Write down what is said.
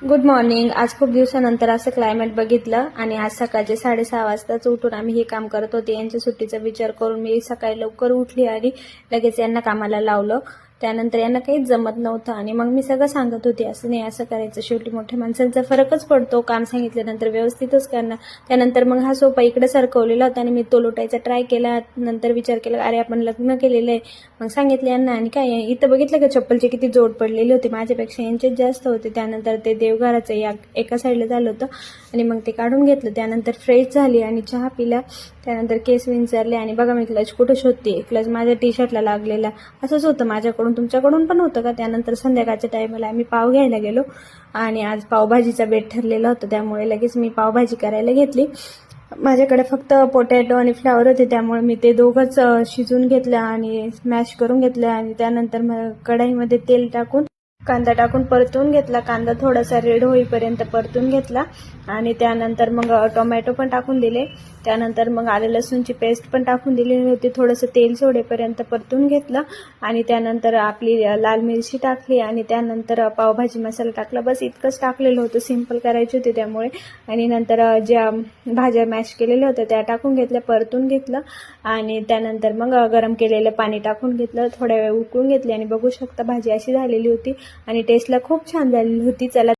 Good morning. आज खूप दिवसानंतर असं क्लायमेट बघितलं आणि आज सकाळचे 6:30 वाजताच उठून आम्ही हे काम करत होते. यांच्या सुट्टीचा विचार करून मी सकाळी लवकर उठली आणि लगेच यांना कामाला लावलं. त्यानंतर यांना काहीच जमत नव्हतं आणि मग मी सगळं सांगत होते, असं नाही असं करायचं. शेवटी मोठ्या माणसांचा फरकच पडतो, काम सांगितल्यानंतर व्यवस्थितच करणं. त्यानंतर मग हा सोफा इकडे सरकवलेला होता आणि मी तो लुटायचा ट्राय केला. नंतर विचार केला, अरे आपण लग्न केलेलं आहे. मग सांगितलं यांना आणि काय इथं बघितलं का चप्पलचे किती जोड पडलेले होते, माझ्यापेक्षा यांचेच जास्त होते. त्यानंतर ते देवघराचं एका साईडला झालं होतं आणि मग ते काढून घेतलं. त्यानंतर फ्रेश झाली आणि चहा पिला. त्यानंतर केस विंचरले आणि बघा मी क्लच कुठं शोधते. क्लच माझ्या टी शर्टला लागलेला. असंच होतं माझ्याकडून, तुमच्याकडून पण होतं का? त्यानंतर संध्याकाळच्या टायमाला आम्ही पाव घ्यायला गेलो आणि आज पावभाजीचा बेत ठरलेला होता, त्यामुळे लगेच मी पावभाजी करायला घेतली. माझ्याकडे फक्त पोटॅटो आणि फ्लावर होते, त्यामुळे मी ते दोघंच शिजवून घेतलं आणि स्मॅश करून घेतलं आणि त्यानंतर मग कढईमध्ये तेल टाकून कांदा टाकून परतून घेतला. कांदा थोडासा रेड होईपर्यंत परतून घेतला आणि त्यानंतर मग टोमॅटो पण टाकून दिले. त्यानंतर मग आलं लसूणची पेस्ट पण टाकून दिलेली होती. थोडंसं तेल सोडेपर्यंत परतून घेतलं आणि त्यानंतर आपली लाल मिरची टाकली आणि त्यानंतर पावभाजी मसाला टाकला. बस इतकंच टाकलेलं होतं, सिंपल करायची होती त्यामुळे. आणि नंतर ज्या भाज्या मॅश केलेल्या होत्या त्या टाकून घेतल्या, परतून घेतलं आणि त्यानंतर मग गरम केलेलं पाणी टाकून घेतलं. थोड्या वेळ उकळून घेतली आणि बघू शकता भाजी अशी झालेली होती आणि टेस्टला खूप छान झालेली होती. चला